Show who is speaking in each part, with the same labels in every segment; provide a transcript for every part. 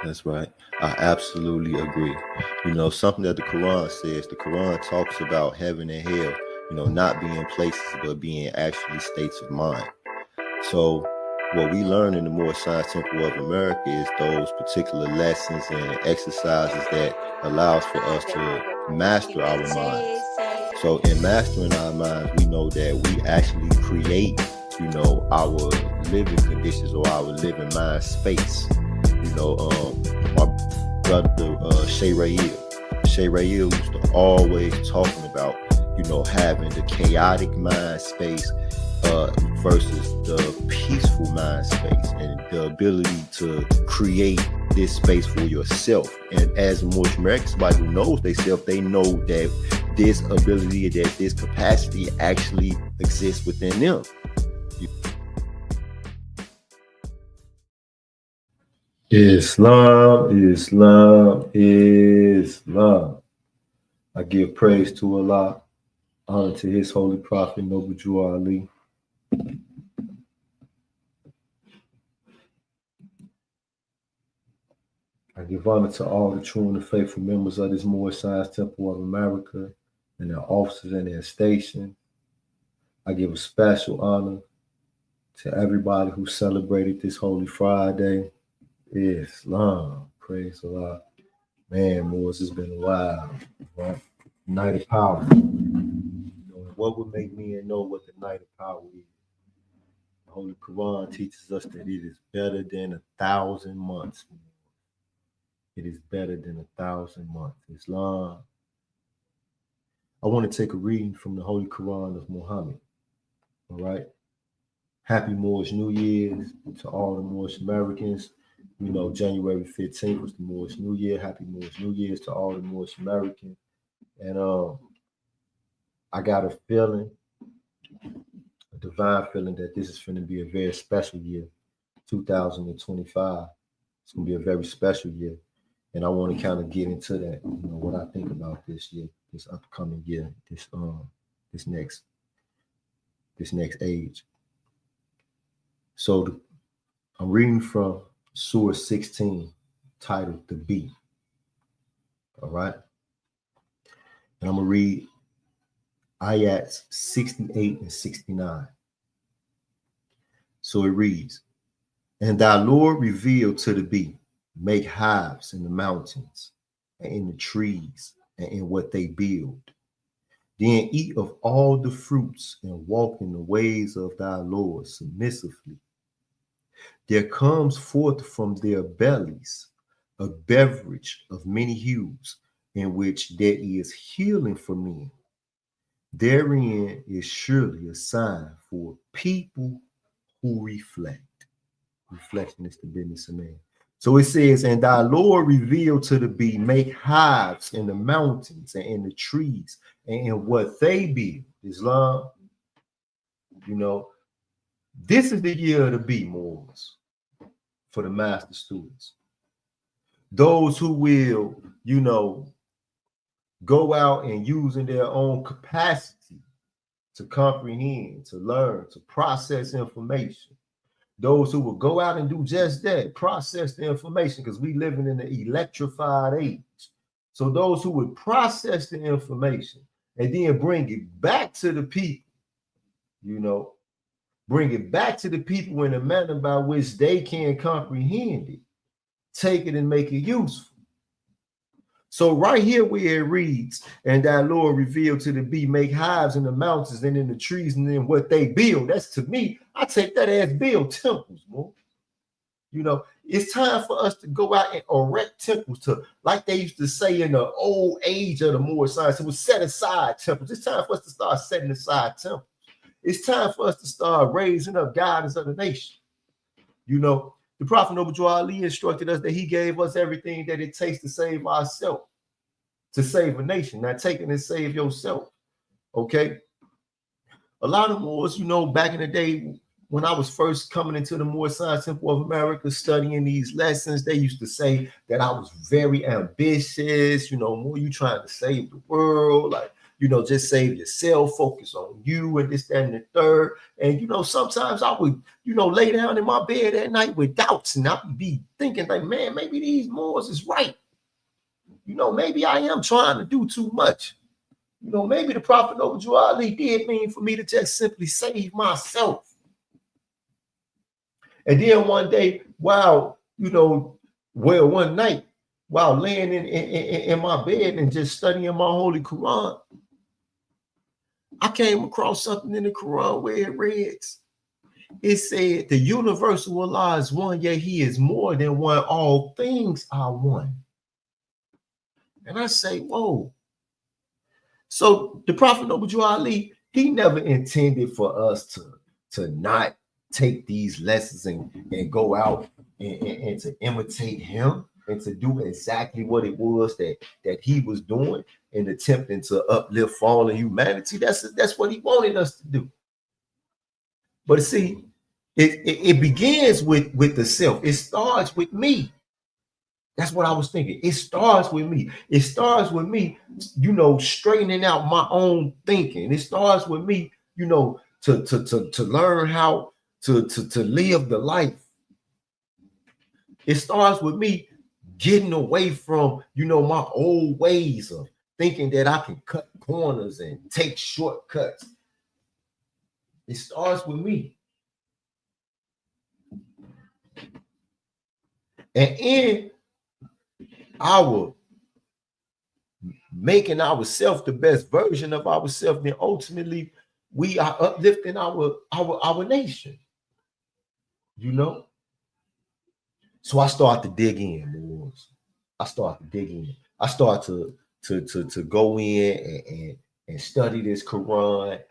Speaker 1: That's right. I absolutely agree. You know, something that the Quran says, the Quran talks about heaven and hell, you know, not being places, but being actually states of mind. So what we learn in the Moore Science Temple of America is those particular lessons and exercises that allows for us to master our minds. So in mastering our minds, we know that we actually create, you know, our living conditions or our living mind space. You know, my brother Sheik used to always talking about, you know, having the chaotic mind space versus the peaceful mind space and the ability to create this space for yourself. And as a Moorish American, somebody who knows themselves, they know that this ability, that this capacity actually exists within them.
Speaker 2: Islam, Islam, Islam. I give praise to Allah, honor to His holy prophet, Noble Drew Ali. I give honor to all the true and the faithful members of this Moorish Science Temple of America and their officers and their station. I give a special honor to everybody who celebrated this Holy Friday. Islam, praise Allah. Man, Moors, it's been a while. Right? Night of Power. What would make me know what the Night of Power is? The Holy Quran teaches us that it is better than 1,000 months. It is better than 1,000 months. Islam. I want to take a reading from the Holy Quran of Muhammad. All right. Happy Moorish New Year's to all the Moorish Americans. You know, January 15th was the Moorish New Year. Happy Moorish New Year's to all the Moorish Americans. And I got a feeling, a divine feeling, that this is going to be a very special year, 2025. It's going to be a very special year. And I want to kind of get into that, you know, what I think about this year, this upcoming year, this next age. So I'm reading from Surah 16, titled The Bee. All right. And I'm going to read ayats 68 and 69. So it reads, and thy Lord revealed to the bee, make hives in the mountains and in the trees and in what they build. Then eat of all the fruits and walk in the ways of thy Lord submissively. There comes forth from their bellies a beverage of many hues, in which there is healing for men. Therein is surely a sign for people who reflect. Reflection is the business of man. So it says, and thy Lord revealed to the bee, make hives in the mountains and in the trees and in what they build. Islam, you know, this is the year of the bee, Moors, for the master students. Those who will, you know, go out and using their own capacity to comprehend, to learn, to process information. Those who will go out and do just that, process the information, because we living in an electrified age. So those who would process the information and then bring it back to the people, you know, bring it back to the people in a manner by which they can comprehend it, take it and make it useful. So right here where it reads, and thy Lord revealed to the bee, make hives in the mountains and in the trees and in what they build. That's, to me, I take that as build temples, more. You know, it's time for us to go out and erect temples to, like they used to say in the old age of the Moorish science, it was set aside temples. It's time for us to start setting aside temples. It's time for us to start raising up guidance of the nation. You know, the Prophet Noble Drew Ali instructed us that he gave us everything that it takes to save ourselves, to save a nation. Not taking and save yourself. Okay. A lot of Moors, you know, back in the day when I was first coming into the Moorish Science Temple of America, studying these lessons, they used to say that I was very ambitious. You know, more you trying to save the world, like just save yourself, focus on you and this, that, and the third. And, sometimes I would, lay down in my bed at night with doubts, and I would be thinking like, man, maybe these Moors is right. Maybe I am trying to do too much. Maybe the Prophet Noble Ali did mean for me to just simply save myself. And then one day, one night, while laying in my bed and just studying my Holy Quran, I came across something in the Quran where it reads, it said, the universal Allah is one, yet he is more than one. All things are one. And I say, whoa. So the Prophet Noble Ali, he never intended for us to not take these lessons and go out and to imitate him and to do exactly what it was that he was doing and attempting to uplift fallen humanity. That's what he wanted us to do. But see, it begins with the self. It starts with me. That's what I was thinking. It starts with me. It starts with me, straightening out my own thinking. It starts with me, to learn how to live the life. It starts with me getting away from, my old ways of thinking that I can cut corners and take shortcuts. It starts with me. And in our making ourselves the best version of ourselves, then ultimately we are uplifting our nation. So I start to dig in, boys. I start to dig in. I start to go in and study this Quran.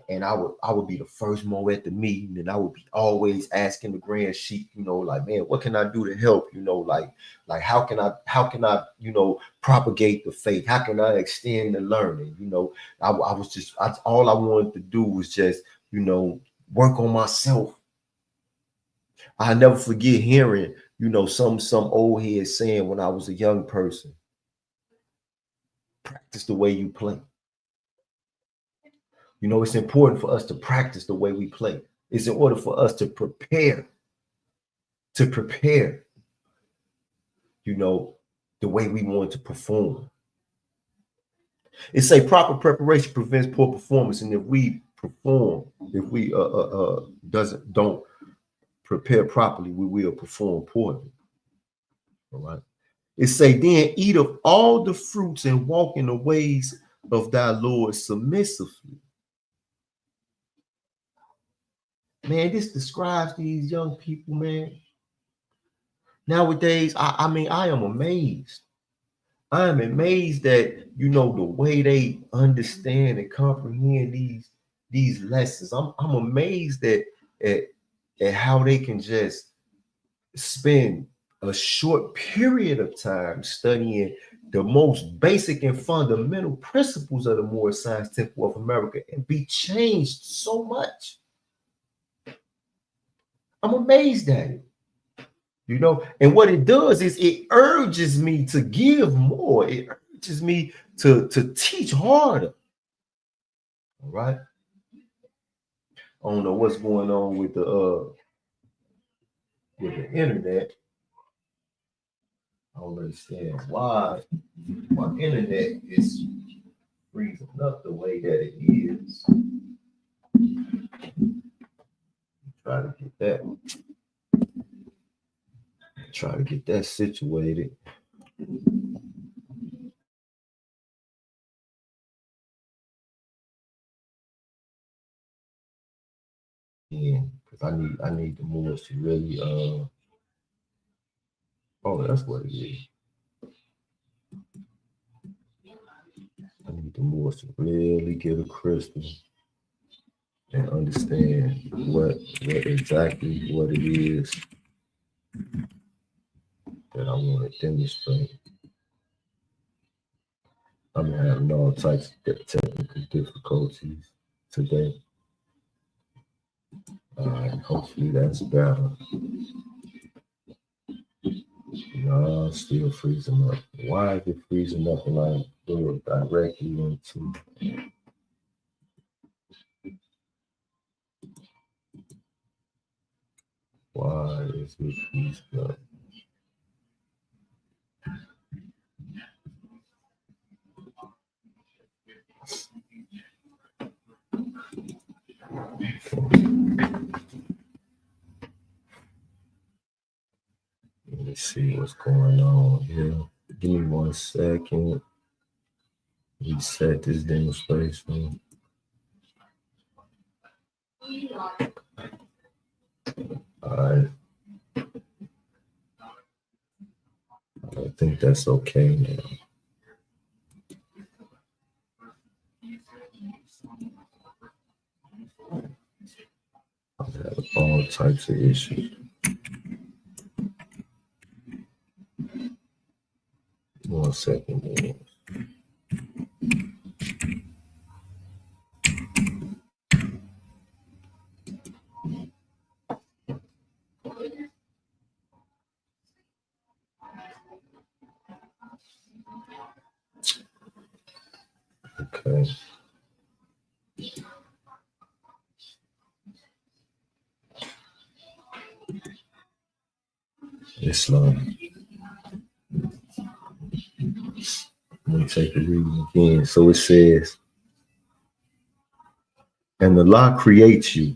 Speaker 2: And I would be the first mo at the meeting, and I would be always asking the Grand Sheik, like, man, what can I do to help? Like how can I propagate the faith? How can I extend the learning? All I wanted to do was just, work on myself. I never forget hearing, some old head saying when I was a young person, practice the way you play. It's important for us to practice the way we play. It's in order for us to prepare, the way we want to perform. It's a proper preparation prevents poor performance. And if we don't prepare properly, we will perform poorly. All right. It say, then eat of all the fruits and walk in the ways of thy Lord submissively. Man, this describes these young people, man. Nowadays, I am amazed. I am amazed that, the way they understand and comprehend these lessons. I'm amazed at how they can just spend a short period of time studying the most basic and fundamental principles of the Moorish Science Temple of America and be changed so much. I'm amazed at it. And what it does is it urges me to give more. It urges me to teach harder. All right. I don't know what's going on with the internet. I don't understand why my internet is freezing up the way that it is. Try to get that situated. Yeah, because I need the Moors to really that's what it is. I need the Moors to really get a crystal and understand what exactly what it is that I want to demonstrate. I'm having all types of technical difficulties today. Hopefully that's better. No, still freezing up. Why is it freezing up? And go directly into why is it peace blood? Let me see what's going on here. Give me 1 second. Reset this demonstration. All right. I think that's okay now. I have all types of issues. 1 second, man. Okay. Islam. Let me take a reading again. So it says, and Allah creates you,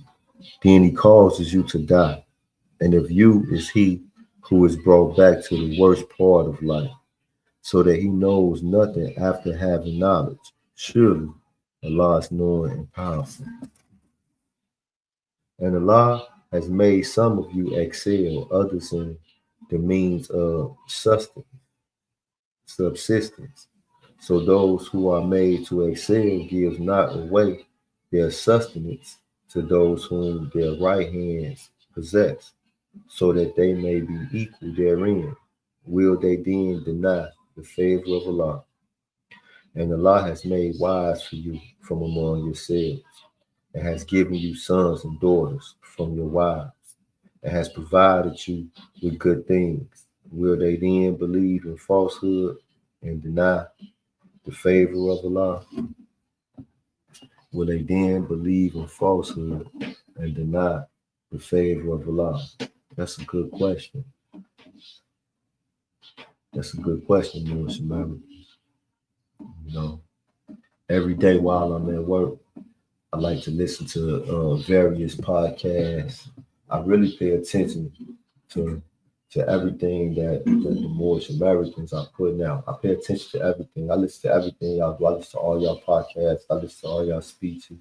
Speaker 2: then he causes you to die. And of you is he who is brought back to the worst part of life, so that he knows nothing after having knowledge. Surely Allah is knowing and powerful. And Allah has made some of you excel others in the means of subsistence. So those who are made to excel give not away their sustenance to those whom their right hands possess, so that they may be equal therein. Will they then deny the favor of Allah? And Allah has made wives for you from among yourselves, and has given you sons and daughters from your wives, and has provided you with good things. Will they then believe in falsehood and deny the favor of Allah? Will they then believe in falsehood and deny the favor of Allah? That's a good question. That's a good question, Maurice. You know, every day while I'm at work, I like to listen to various podcasts. I really pay attention to everything that the Moorish Americans are putting out. I pay attention to everything. I listen to everything y'all do. I listen to all y'all podcasts. I listen to all y'all speeches.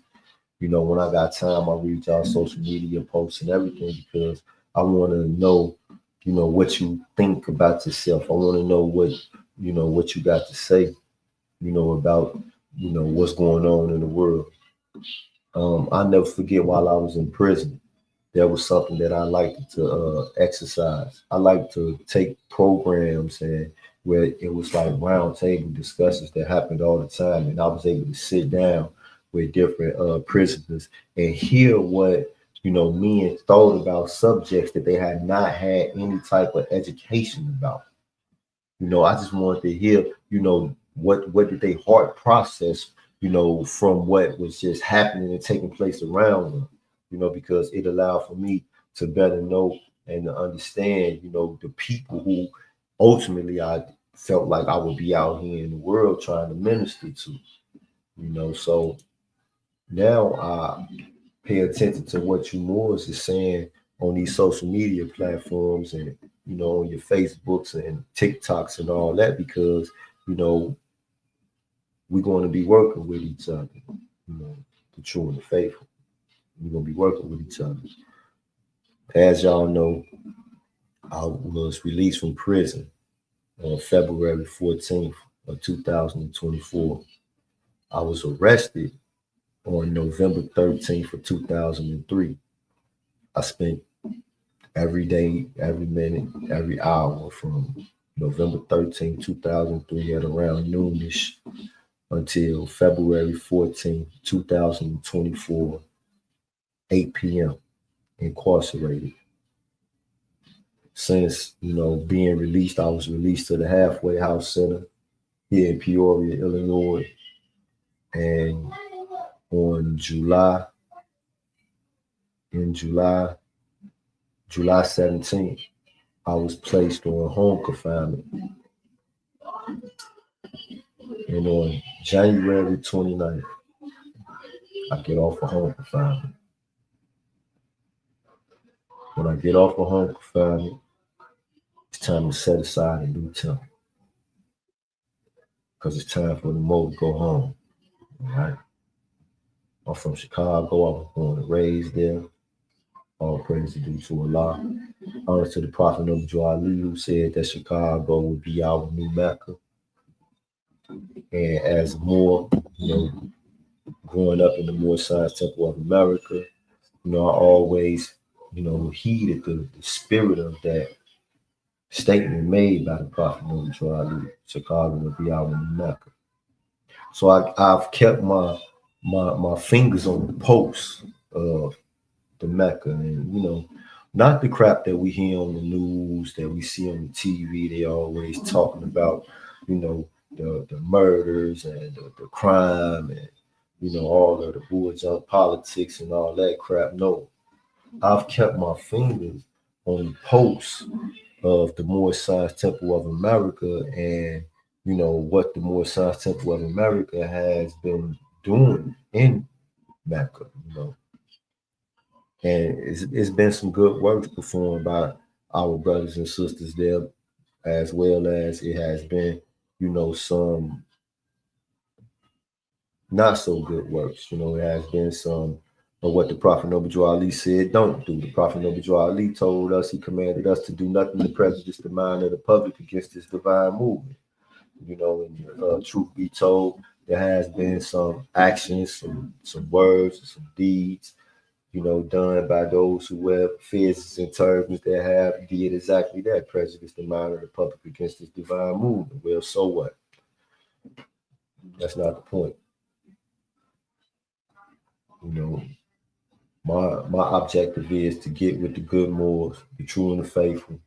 Speaker 2: You know, when I got time, I read y'all social media posts and everything, because I want to know, you know, what you think about yourself. I want to know what you got to say, you know, about, you know, what's going on in the world. I'll never forget, while I was in prison, there was something that I liked to exercise. I like to take programs and where it was like round table discussions that happened all the time, and I was able to sit down with different prisoners and hear what, you know, men thought about subjects that they had not had any type of education about. You know, I just wanted to hear, you know, what did they heart process, you know, from what was just happening and taking place around them, you know, because it allowed for me to better know and to understand, you know, the people who ultimately I felt like I would be out here in the world trying to minister to, you know. So now I pay attention to what you Moors is saying on these social media platforms, and, you know, on your Facebooks and TikToks and all that, because, you know, we're going to be working with each other, you know, the true and the faithful. We're going to be working with each other. As y'all know, I was released from prison on February 14th of 2024. I was arrested on November 13th of 2003. I spent every day, every minute, every hour from November 13th, 2003 at around noonish until February 14th, 2024, 8 p.m. incarcerated. Since, you know, being released, I was released to the halfway house center. here in Peoria, Illinois. And on July 17th, I was placed on home confinement. And on January 29th, I get off of home confinement. When I get off of home confinement, it's time to set aside a new temple. Because it's time for the Mo to go home. All right. I'm from Chicago. I was born and raised there. All praise is due to Allah. Honor to the Prophet of Ali, who said that Chicago would be our new Mecca. And as more, growing up in the Moore Science Temple of America, I always, heeded the spirit of that statement made by the Prophet of Ali. Chicago would be our new Mecca. So I've kept my fingers on the pulse of the Mecca, and not the crap that we hear on the news, that we see on the TV. They always talking about, the murders and the crime and all of the bourgeois politics and all that crap. No, I've kept my fingers on the pulse of the Moore Science Temple of America and what the Moore Science Temple of America has been doing in Mecca, and it's been some good work performed by our brothers and sisters there, as well as it has been, some not so good works. It has been some of what the Prophet Noble Ali said don't do. The Prophet Noble Ali told us, he commanded us to do nothing to prejudice the mind of the public against this divine movement. And truth be told, there has been some actions, some words, some deeds, done by those who wear fezes and turbans that have did exactly that, prejudice the mind of the public against this divine movement. Well, so what? That's not the point. My objective is to get with the good Moors, the true and the faithful,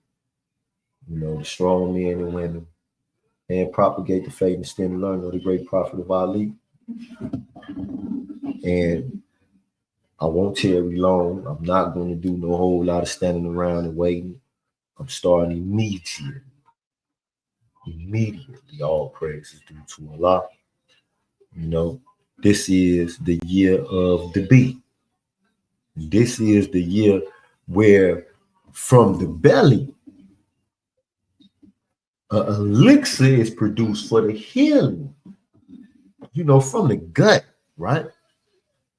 Speaker 2: the strong men and women, and propagate the faith and stand and learn of the great Prophet of Ali. And I won't tarry long. I'm not going to do no whole lot of standing around and waiting. I'm starting immediately. Immediately, all praise is due to Allah. This is the year of the bee. This is the year where from the belly, an elixir is produced for the healing, from the gut, right?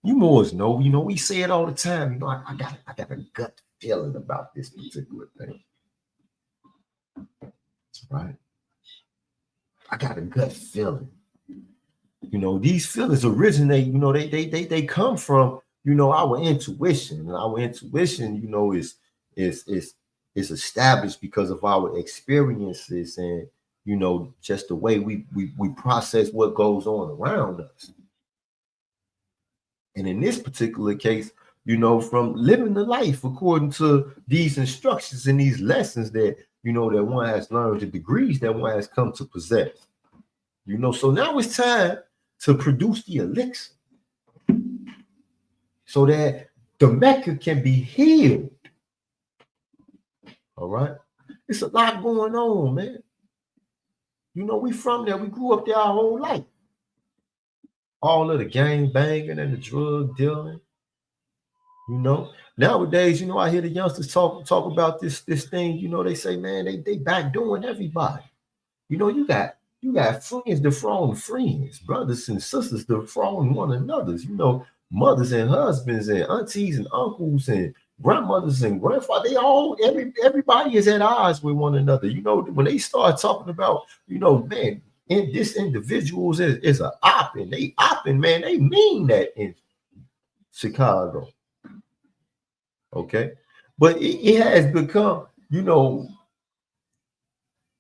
Speaker 2: You Moors know, we say it all the time. I got a gut feeling about this particular thing. Right? I got a gut feeling. These feelings originate, they come from, our intuition. And our intuition, is established because of our experiences and, just the way we process what goes on around us. And in this particular case, from living the life according to these instructions and these lessons that, that one has learned, the degrees that one has come to possess. So now it's time to produce the elixir so that the Mecca can be healed. All right. It's a lot going on, man. We from there. We grew up there our whole life. All of the gang banging and the drug dealing. Nowadays, I hear the youngsters talk about this thing. They say, man, they back doing everybody. You got friends defrauding friends, brothers and sisters defrauding one another. Mothers and husbands and aunties and uncles and grandmothers and grandfathers, everybody is at odds with one another. When they start talking about, man, this individuals is a op, and they opping, man, they mean that in Chicago. Okay. But it has become,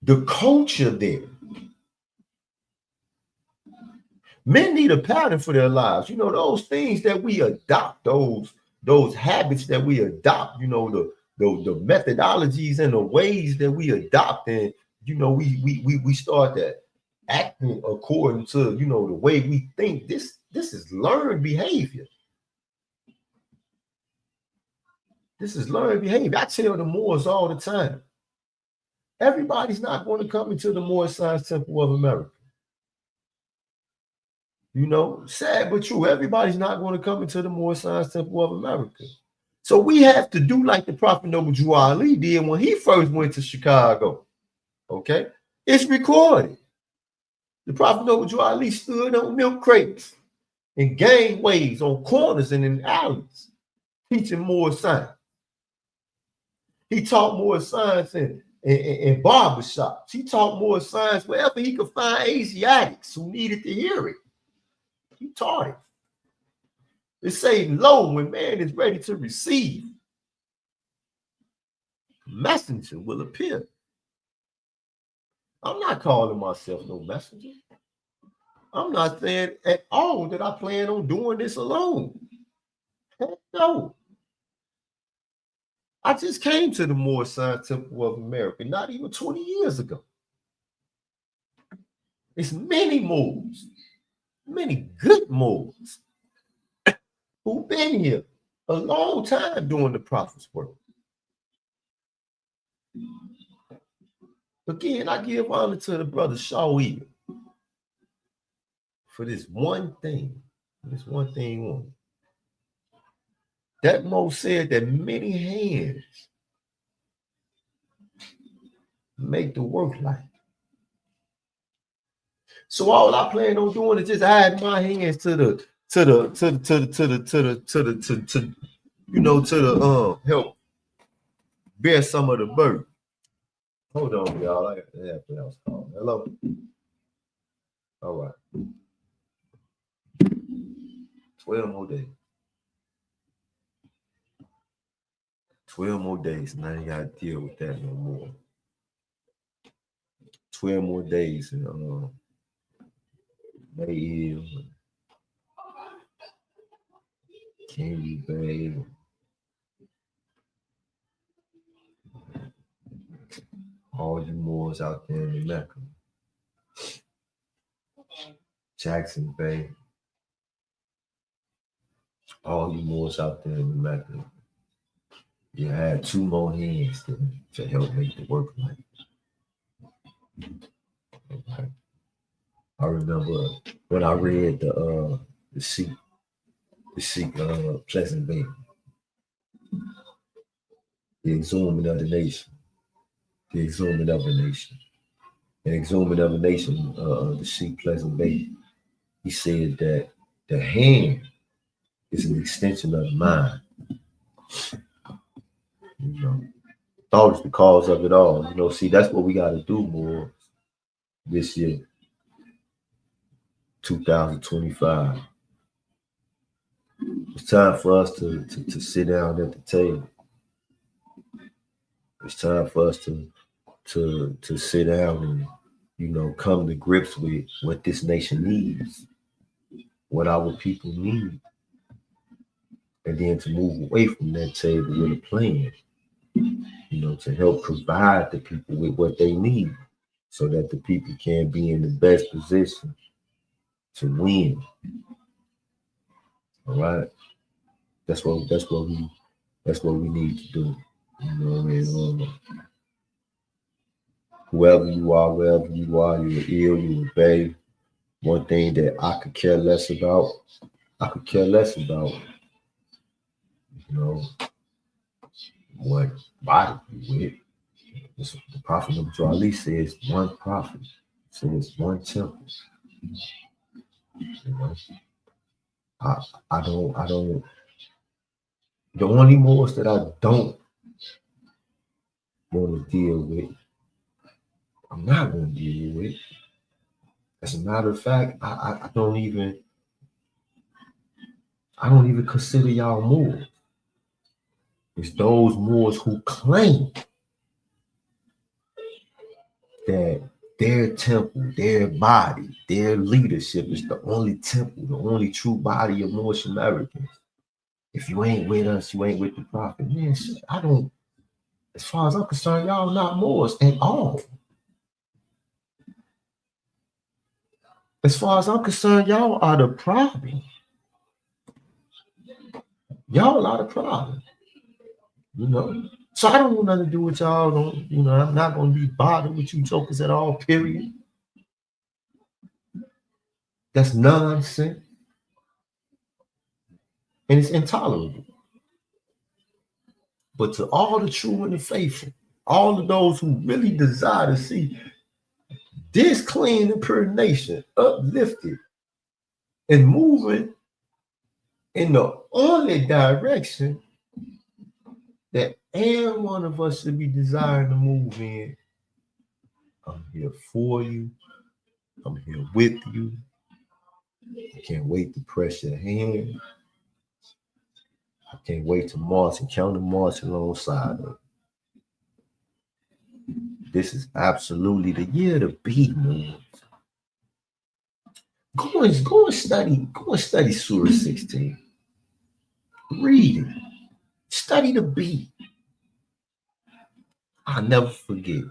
Speaker 2: the culture there. Men need a pattern for their lives. Those things that we adopt, those habits that we adopt, the methodologies and the ways that we adopt, and we start that acting according to, you know, the way we think. This is learned behavior. This is learned behavior. I tell the Moors all the time, everybody's not going to come into the Moorish Science Temple of America. You know, sad but true. Everybody's not going to come into the Moorish Science Temple of America. So we have to do like the Prophet Noble Drew Ali did when he first went to Chicago. Okay? It's recorded. The Prophet Noble Drew Ali stood on milk crates and gangways on corners and in alleys teaching Moorish science. He taught Moorish science in barbershops. He taught Moorish science wherever he could find Asiatics who needed to hear it. He taught it. It's saying lo, when man is ready to receive, messenger will appear. I'm not calling myself no messenger. I'm not saying at all that I plan on doing this alone. Heck no. I just came to the Moorish Science Temple of America not even 20 years ago. It's many Moors, many good Moors who've been here a long time doing the prophet's work. Again, I give honor to the brother Sheik for this one thing. This one thing only. That Mo said that many hands make the work light. So all I plan on doing is just add my hands to the help bear some of the burden. Hold on, y'all. I got to have what else called. Hello. All right. 12 more days. 12 more days, and I ain't got to deal with that no more. 12 more days, and May Eve, Candy Bay, all you Moors out there in the Mecca, Jackson Bay, all you Moors out there in the Mecca. You had 2 more hands to help make the work light. Okay. I remember when I read the Sheik Pleasant Bay, the exhuming of the nation, the exhuming of a nation, the exhuming of a nation, the Sheik Pleasant Bay. He said that the hand is an extension of the mind. You know, thought is the cause of it all. You know, see, that's what we got to do more this year, 2025. It's time for us to sit down at the table. It's time for us to sit down and, you know, come to grips with what this nation needs, what our people need, and then to move away from that table with a plan, you know, to help provide the people with what they need so that the people can be in the best position to win. All right. That's what we need to do. You know what I mean? Whoever you are, wherever you are, you're ill, you obey. One thing that I could care less about, you know, what body you with. The Prophet of Ali says one prophet, says one temple. You know, I don't. The only Moors that I don't want to deal with, I'm not going to deal with. As a matter of fact, I don't even consider y'all Moors. It's those Moors who claim that their temple, their body, their leadership is the only temple, the only true body of Moorish Americans. If you ain't with us, you ain't with the prophet. Man, I don't, as far as I'm concerned, y'all not Moors at all. As far as I'm concerned, y'all are the problem. Y'all are the problem. You know? So I don't want nothing to do with y'all. Don't, you know, I'm not gonna be bothered with you jokers at all, period. That's nonsense. And it's intolerable. But to all the true and the faithful, all of those who really desire to see this clean and pure nation uplifted and moving in the only direction that every one of us should be desiring to move in, I'm here for you. I'm here with you. I can't wait to press your hand. I can't wait to march and counter march alongside of. This is absolutely the year to be, man. Go and study Surah 16. Read it. Study the beat. I'll never forget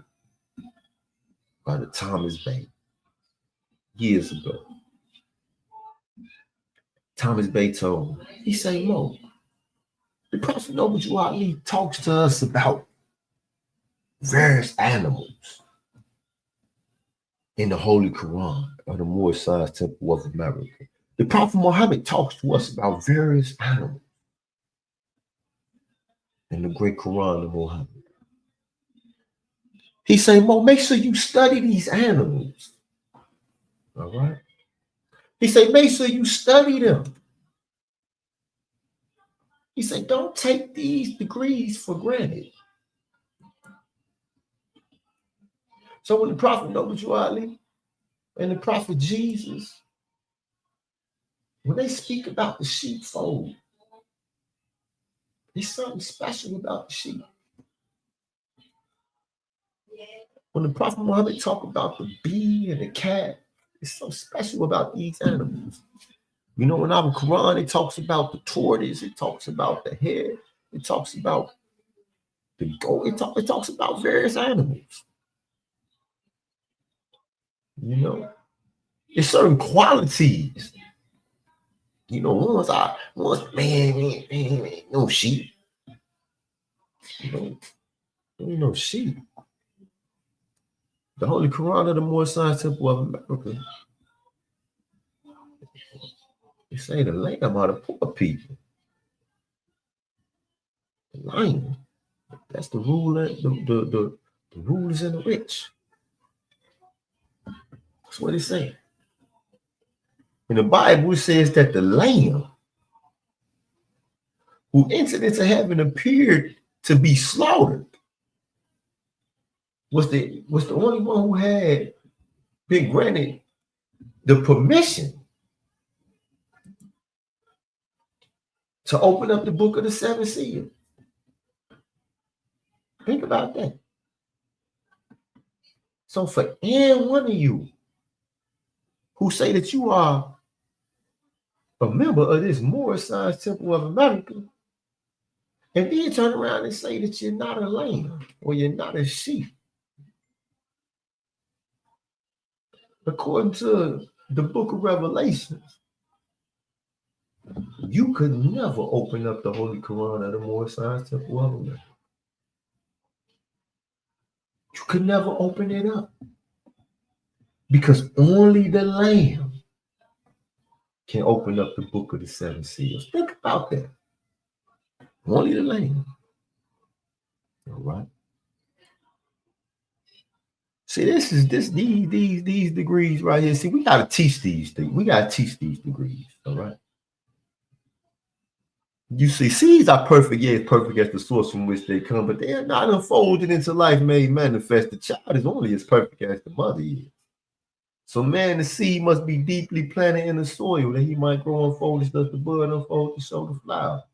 Speaker 2: Brother Thomas Bay years ago. Thomas Bay told me, he said, Mo, the Prophet Noble Ali talks to us about various animals in the Holy Quran or the Moorish Science Temple of America. The Prophet Muhammad talks to us about various animals in the great Quran of Muhammad. He said, Mo, make sure you study these animals. All right? He said, make sure you study them. He said, don't take these degrees for granted. So when the Prophet Noble Ali and the Prophet Jesus, when they speak about the sheepfold, there's something special about the sheep. When the Prophet Muhammad talk about the bee and the cat, it's so special about these animals. You know, in our Quran, it talks about the tortoise, it talks about the hare, it talks about the goat, it talks about various animals. You know, there's certain qualities. You know, man, no sheep. No sheep. The Holy Quran of the Moorish Science Temple of America. They say the lamb are the poor people. The lion, that's the ruler, the rulers and the rich. That's what it says. In the Bible, it says that the lamb who entered into heaven appeared to be slaughtered was the only one who had been granted the permission to open up the book of the seven seals. Think about that. So for any one of you who say that you are a member of this Moorish Science Temple of America, and then turn around and say that you're not a lamb or you're not a sheep, according to the book of Revelations, you could never open up the Holy Quran of the Moorish Science Temple of America. You could never open it up because only the Lamb can open up the book of the seven seals. Think about that. Only the Lamb. All right. See, these degrees right here. See, we gotta teach these things. We gotta teach these degrees. All right. You see, seeds are perfect, yeah, perfect as the source from which they come, but they are not unfolded into life made manifest. The child is only as perfect as the mother is. So, man, the seed must be deeply planted in the soil that he might grow and unfold as does the bud unfold to show the flower.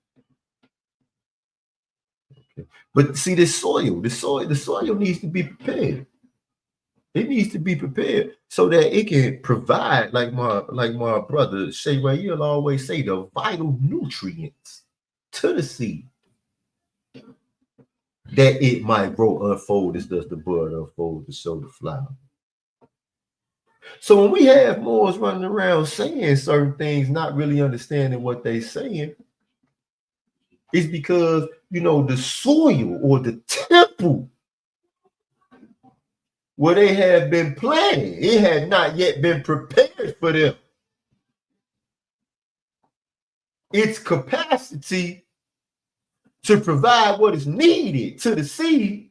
Speaker 2: Okay. But see, the soil needs to be prepared. It needs to be prepared so that it can provide, like my brother Sheik right here always say, the vital nutrients to the seed that it might grow unfold as does the bud unfold to show the flower. So when we have Moors running around saying certain things, not really understanding what they're saying, it's because, you know, the soil or the temple where they have been planted, it had not yet been prepared for them. Its capacity to provide what is needed to the seed,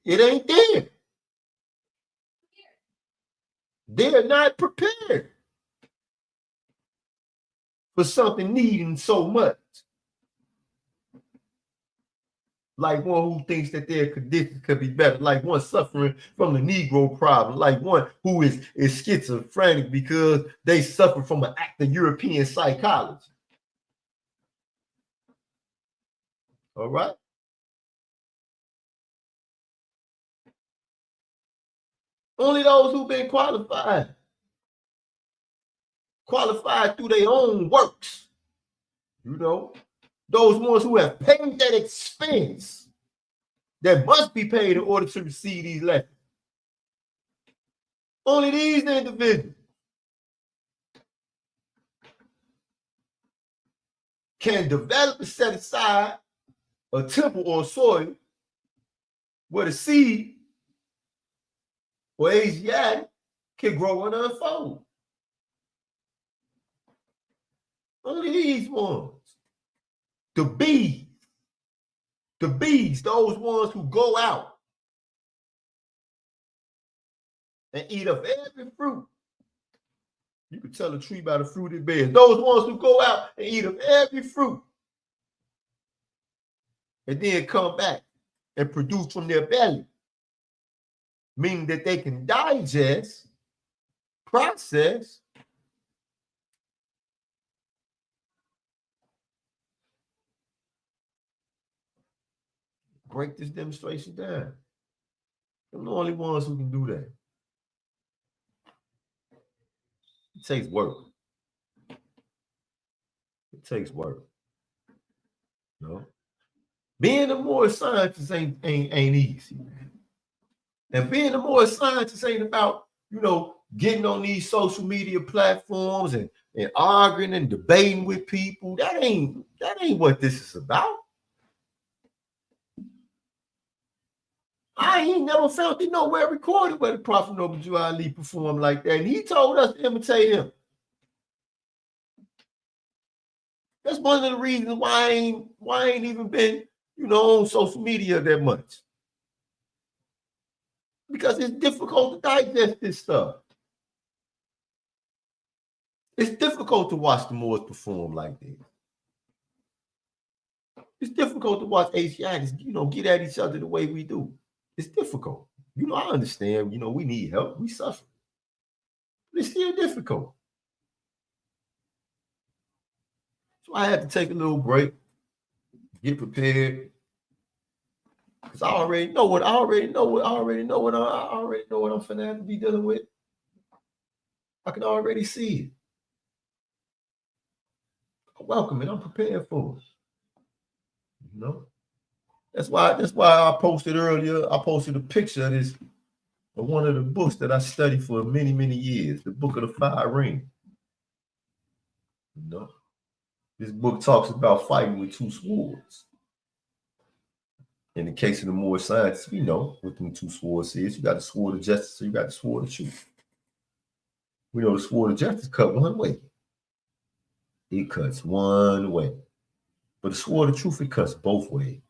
Speaker 2: it ain't there. They're not prepared for something needing so much. Like one who thinks that their condition could be better, like one suffering from the Negro problem, like one who is schizophrenic because they suffer from an act of European psychology. All right? Only those who've been qualified through their own works, you know, those ones who have paid that expense that must be paid in order to receive these lessons. Only these individuals can develop and set aside a temple or soil where the seed or Asiatic can grow and unfold. Only these ones. The bees, those ones who go out and eat of every fruit. You can tell a tree by the fruit it bears. Those ones who go out and eat of every fruit and then come back and produce from their belly, meaning that they can digest, process, break this demonstration down. They're the only ones who can do that. It takes work. It takes work. You know? Being a more scientist ain't easy, man. And being a more scientist ain't about, you know, getting on these social media platforms and arguing and debating with people. That ain't what this is about. I ain't never found it nowhere recorded where the Prophet Noble Ali performed like that. And he told us to imitate him. That's one of the reasons why I ain't even been, you know, on social media that much. Because it's difficult to digest this stuff. It's difficult to watch the Moors perform like this. It's difficult to watch Asiatics, you know, get at each other the way we do. It's difficult. You know, I understand, you know, we need help. We suffer. But it's still difficult. So I had to take a little break, get prepared. Because I already know what I'm finna have to be dealing with. I can already see it. I welcome it. I'm prepared for it. You know? That's why I posted earlier. I posted a picture of this, of one of the books that I studied for many, many years, the Book of the Fire Ring. You know? This book talks about fighting with two swords. In the case of the Moor scientists, we know what them two swords is. You got the sword of justice, so you got the sword of truth. We know the sword of justice cut one way. It cuts one way. But the sword of truth, it cuts both ways.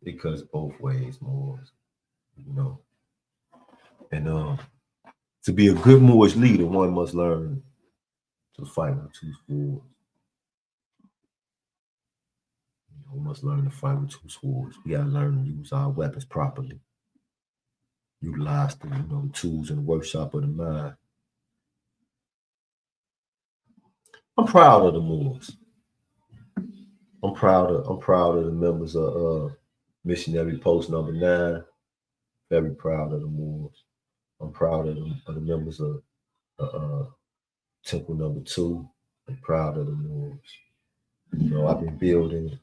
Speaker 2: It cuts both ways, Moors. You know. And to be a good Moorish leader, one must learn to fight with two swords. We must learn to fight with two swords. We gotta learn to use our weapons properly. Utilize the, you know, the tools in the workshop of the mind. I'm proud of the Moors. I'm proud of the members of Missionary Post number 9. Very proud of the Moors. I'm proud of the members of Temple number 2. I'm proud of the Moors. You know, I've been building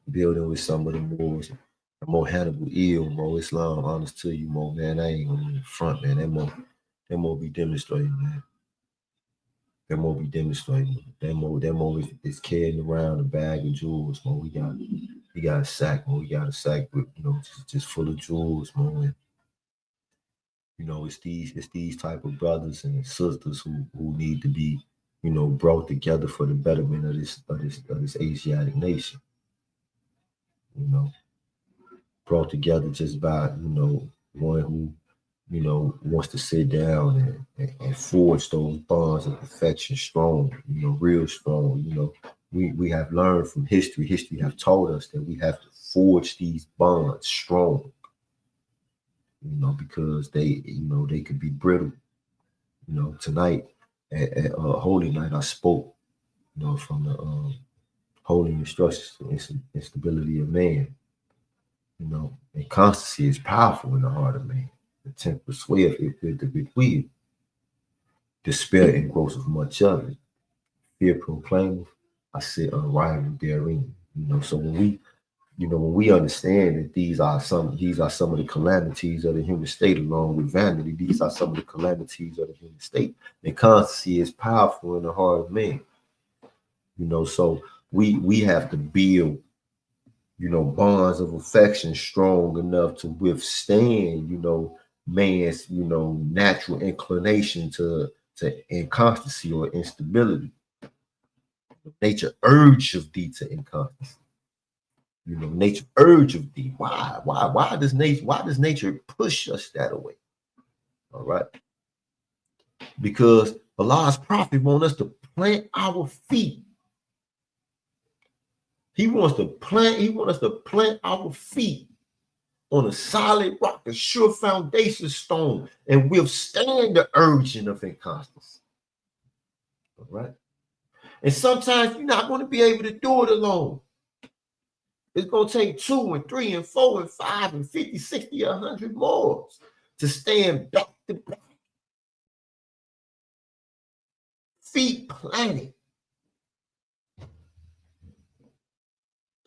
Speaker 2: with some of the Moors. More Hannibal ill, more Islam, honest to you, more man. I ain't on the front, man. That more be demonstrating, man. That more be demonstrating. That more is carrying around a bag of jewels, man. We got a sack, man. We got a sack with, just full of jewels, man. And, it's these type of brothers and sisters who need to be, brought together for the betterment of this Asiatic nation. Brought together just by, one who, wants to sit down and forge those bonds of perfection strong, real strong. We have learned from history. History have taught us that we have to forge these bonds strong, because they could be brittle. Tonight at Holy Night, I spoke, from the holy instructions and stability of man. And constancy is powerful in the heart of man. The temper swayeth if with the bequeath. Despair and growth of much of it. Fear proclaimeth, I sit unrivaled therein. So when we understand that these are some of the calamities of the human state, along with vanity, these are some of the calamities of the human state. And constancy is powerful in the heart of man. So we have to build, bonds of affection strong enough to withstand, man's, natural inclination to inconstancy or instability. Nature urge of thee to inconstancy. Nature urge of thee. Why does nature push us that way? All right. Because Allah's prophet wants us to plant our feet. He wants us to plant our feet on a solid rock, a sure foundation stone, and withstand the urging of inconstancy. All right. And sometimes you're not going to be able to do it alone. It's going to take 2 and 3 and 4 and 5 and 50, 60, 100 more to stand back to back. Feet planted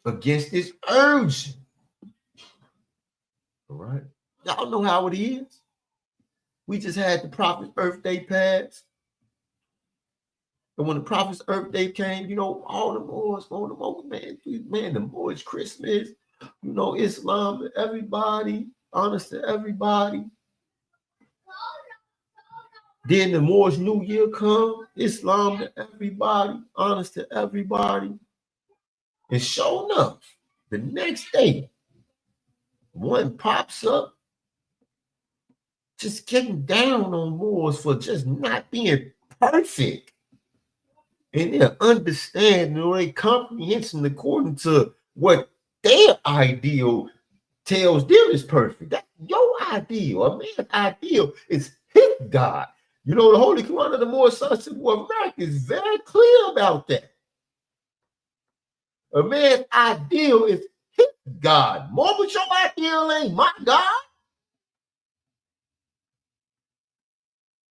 Speaker 2: against this urging. All right. Y'all know how it is. We just had the prophet's birthday pass. And when the prophet's birthday came, all the Moors, man, the Moors Christmas, Islam to everybody, honest to everybody. Then the Moors New Year come, Islam to everybody, honest to everybody. And sure enough, the next day, one pops up, just getting down on Moors for just not being perfect. And their understanding or their comprehension according to what their ideal tells them is perfect. That's your ideal. A man's ideal is his God. The Holy Quran of the Moorish Sons of America is very clear about that. A man's ideal is his God. More, but your ideal ain't my God.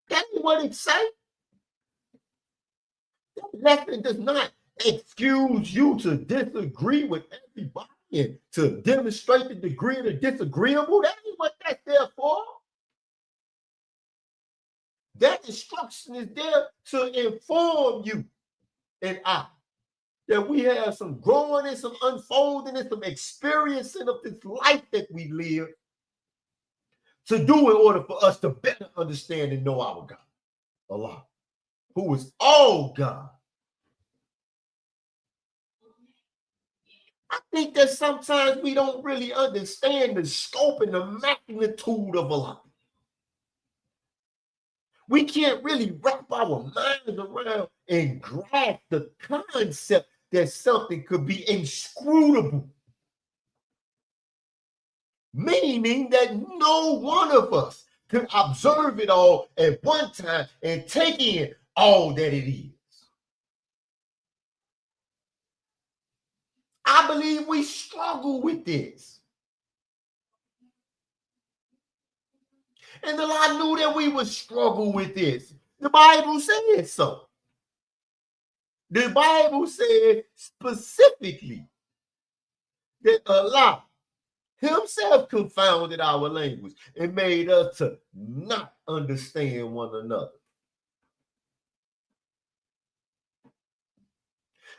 Speaker 2: That's what it say. That lesson does not excuse you to disagree with everybody and to demonstrate the degree of the disagreeable. That ain't what that's there for. That instruction is there to inform you and I that we have some growing and some unfolding and some experiencing of this life that we live to do in order for us to better understand and know our God, Allah, who is all God. I think that sometimes we don't really understand the scope and the magnitude of Allah. We can't really wrap our minds around and grasp the concept that something could be inscrutable. Meaning that no one of us can observe it all at one time and take in all that it is. I believe we struggle with this. And Allah knew that we would struggle with this. The Bible said so. The Bible said specifically that Allah himself confounded our language and made us to not understand one another.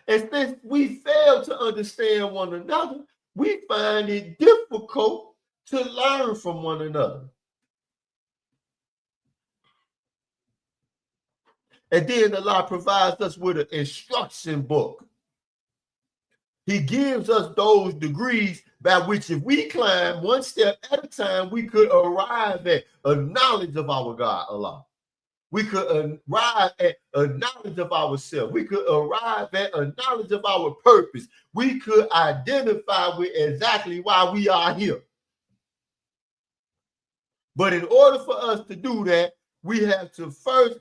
Speaker 2: And since we fail to understand one another, we find it difficult to learn from one another. And then Allah provides us with an instruction book. He gives us those degrees by which, if we climb one step at a time, we could arrive at a knowledge of our God, Allah. We could arrive at a knowledge of ourselves. We could arrive at a knowledge of our purpose. We could identify with exactly why we are here. But in order for us to do that, we have to first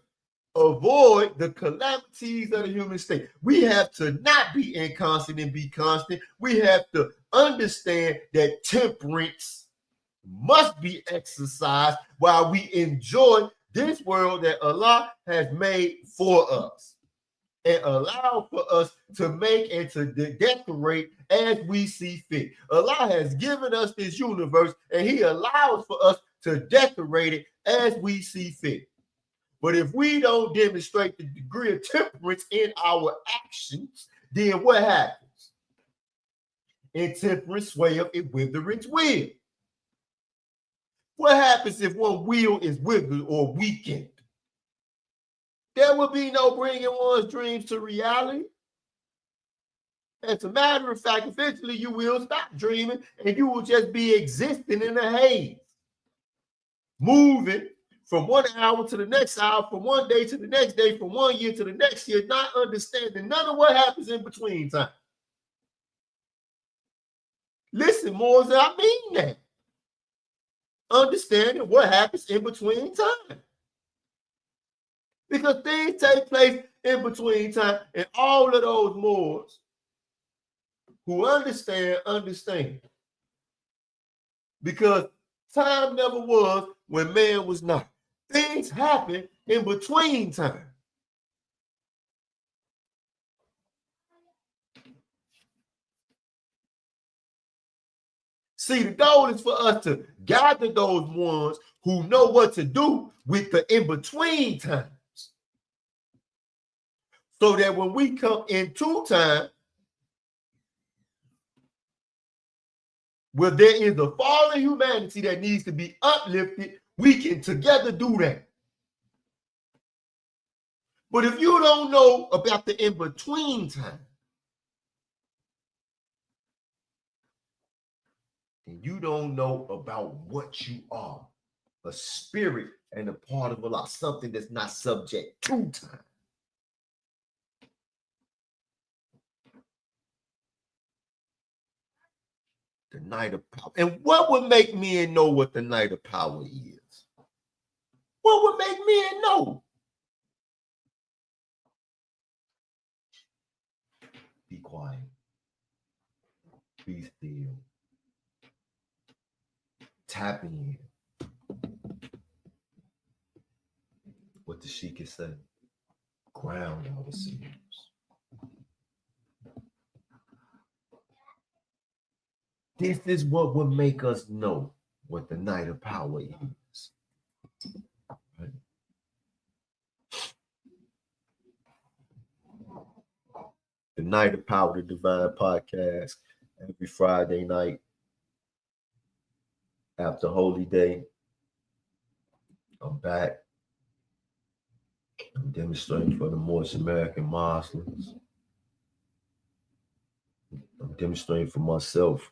Speaker 2: avoid the calamities of the human state. We have to not be inconstant and be constant. We have to understand that temperance must be exercised while we enjoy this world that Allah has made for us, and allow for us to make and to decorate as we see fit. Allah has given us this universe, and He allows for us to decorate it as we see fit. But if we don't demonstrate the degree of temperance in our actions, then what happens? Intemperance swayeth, it withereth will. What happens if one will is withered or weakened? There will be no bringing one's dreams to reality. As a matter of fact, eventually you will stop dreaming and you will just be existing in a haze, moving from 1 hour to the next hour, from one day to the next day, from 1 year to the next year, not understanding none of what happens in between time. Listen, Maurice, I mean that. Understanding what happens in between time. Because things take place in between time, and all of those Moors who understand. Because time never was when man was not. Things happen in between time. See, the goal is for us to gather those ones who know what to do with the in-between times. So that when we come into time, where there is a fallen humanity that needs to be uplifted, we can together do that. But if you don't know about the in-between time, then you don't know about what you are, a spirit and a part of Allah, something that's not subject to time. The night of power. And what would make men know what the night of power is? What would make men know? Be quiet. Be still. Tap in. What the Sheik is saying. Ground ourselves. This is what would make us know what the night of power is. Right? The Night of Power, the Divine Podcast, every Friday night after Holy Day. I'm back. I'm demonstrating for the Moorish American Muslims. I'm demonstrating for myself.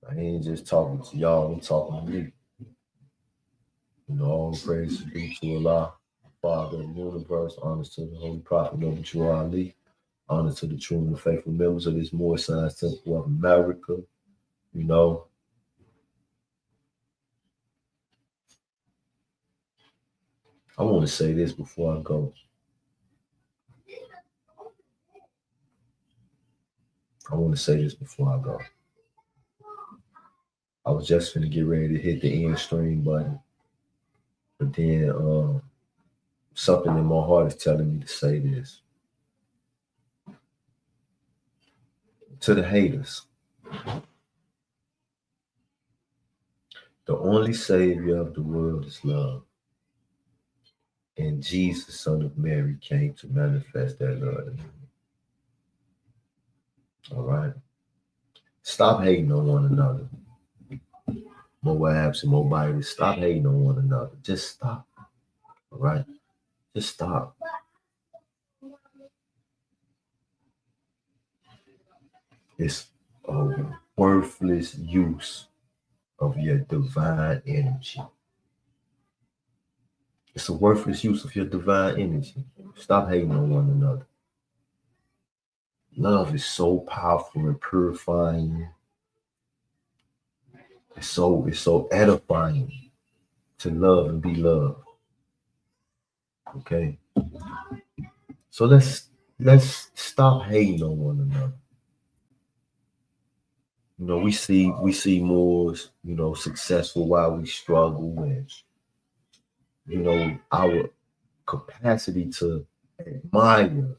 Speaker 2: I ain't just talking to y'all, I'm talking to me. You know, all the praise be to Allah, Father of the universe, honors to the Holy Prophet, Noble True Ali, honor to the true and faithful members of this Moorish Science Temple of America. You know, I want to say this before I go. I was just going to get ready to hit the end stream button, but then something in my heart is telling me to say this. To the haters, The only savior of the world is love. And Jesus, son of Mary, came to manifest that love. All right. Stop hating on one another. Moabs and Moabites, stop hating on one another. Just stop. All right. Just stop. It's a worthless use of your divine energy. It's a worthless use of your divine energy. Stop hating on one another. Love is so powerful and purifying. It's so edifying to love and be loved. Okay. So let's stop hating on one another. You know, we see more, successful while we struggle, and our capacity to admire,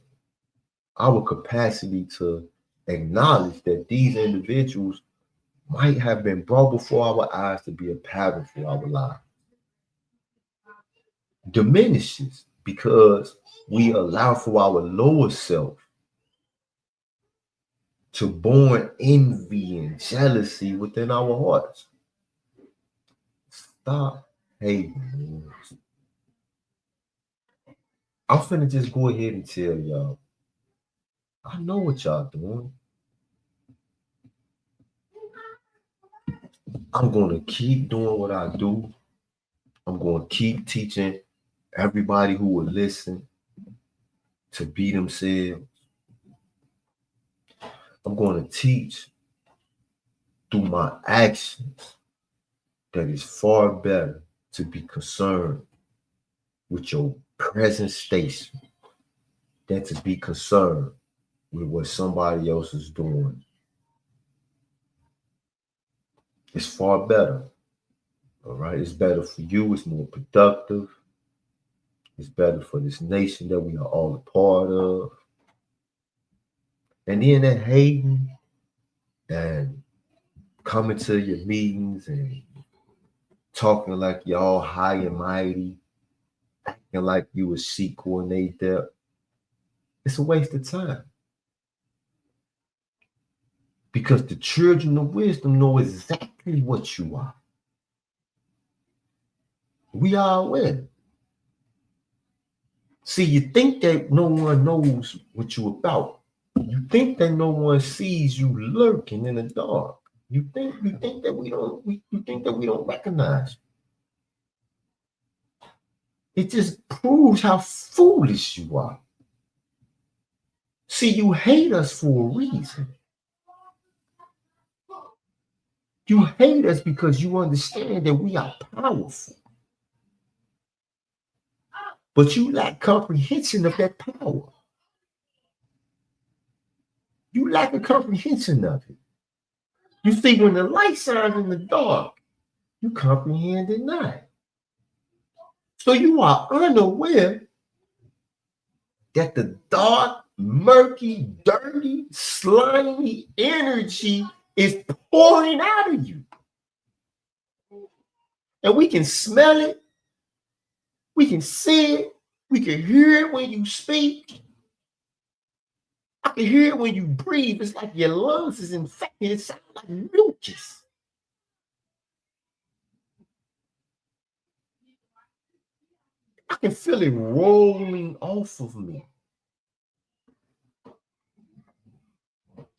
Speaker 2: our capacity to acknowledge that these individuals might have been brought before our eyes to be a pattern for our lives diminishes because we allow for our lower self to born envy and jealousy within our hearts. Stop hating. I'm finna just go ahead and tell y'all, I know what y'all doing. I'm gonna keep doing what I do. I'm gonna keep teaching everybody who will listen to be themselves. I'm gonna teach through my actions that it's far better to be concerned with your present station than to be concerned with what somebody else is doing. It's far better. All right. It's better for you. It's more productive. It's better for this nation that we are all a part of. And then that hating and coming to your meetings and talking like you're all high and mighty, acting like you a Sheik coordinator, it's a waste of time. Because the children of wisdom know exactly what you are. We are aware. See, you think that no one knows what you're about. You think that no one sees you lurking in the dark. You think that we don't recognize you. It just proves how foolish you are. See, you hate us for a reason. You hate us because you understand that we are powerful. But you lack comprehension of that power. You lack a comprehension of it. You see, when the light shines in the dark, you comprehend it not. So you are unaware that the dark, murky, dirty, slimy energy is pouring out of you. And we can smell it. We can see it. We can hear it when you speak. I can hear it when you breathe. It's like your lungs is infected. It sounds like mucus. I can feel it rolling off of me.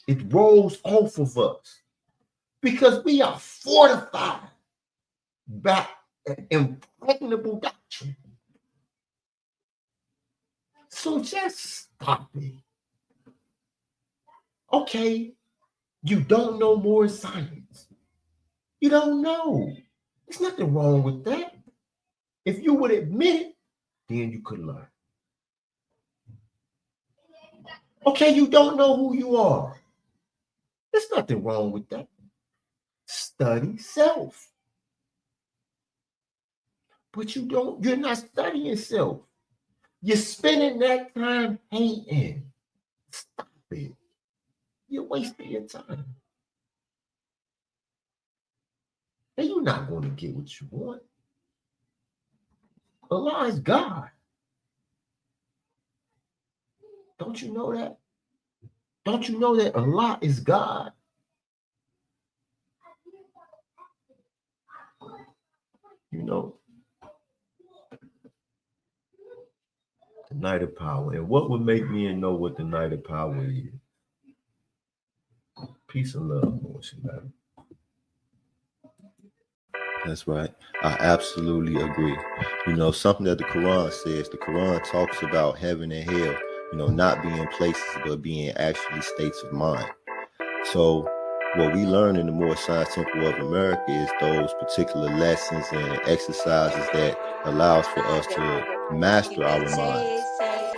Speaker 2: It rolls off of us because we are fortified by an impregnable doctrine. So just stop it. Okay, you don't know more science. You don't know. There's nothing wrong with that. If you would admit it, then you could learn. Okay, you don't know who you are. There's nothing wrong with that. Study self. But you're not studying self. You're spending that time hating. Stop it. You're wasting your time. and you're not going to get what you want. Allah is God. Don't you know that? Don't you know that Allah is God? You know, the night of power. And what would make me know what the night of power is? Peace and love, Maurice.
Speaker 1: That's right. I absolutely agree. You know, something that the Quran says, the Quran talks about heaven and hell, you know, not being places, but being actually states of mind. So what we learn in the Moorish Science Temple of America is those particular lessons and exercises that allows for us to master our minds.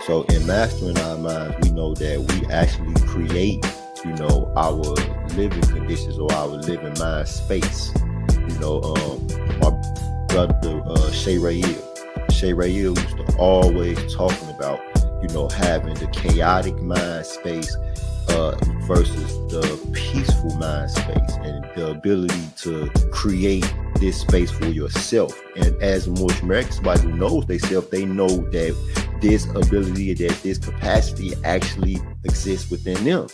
Speaker 1: So in mastering our minds, we know that we actually create, you know, our living conditions or our living mind space. You know, my brother Sheik used to always talking about, you know, having the chaotic mind space versus the peaceful mind space, and the ability to create this space for yourself. And as a Moorish American, somebody who knows themselves, they know that this ability, that this capacity actually exists within them.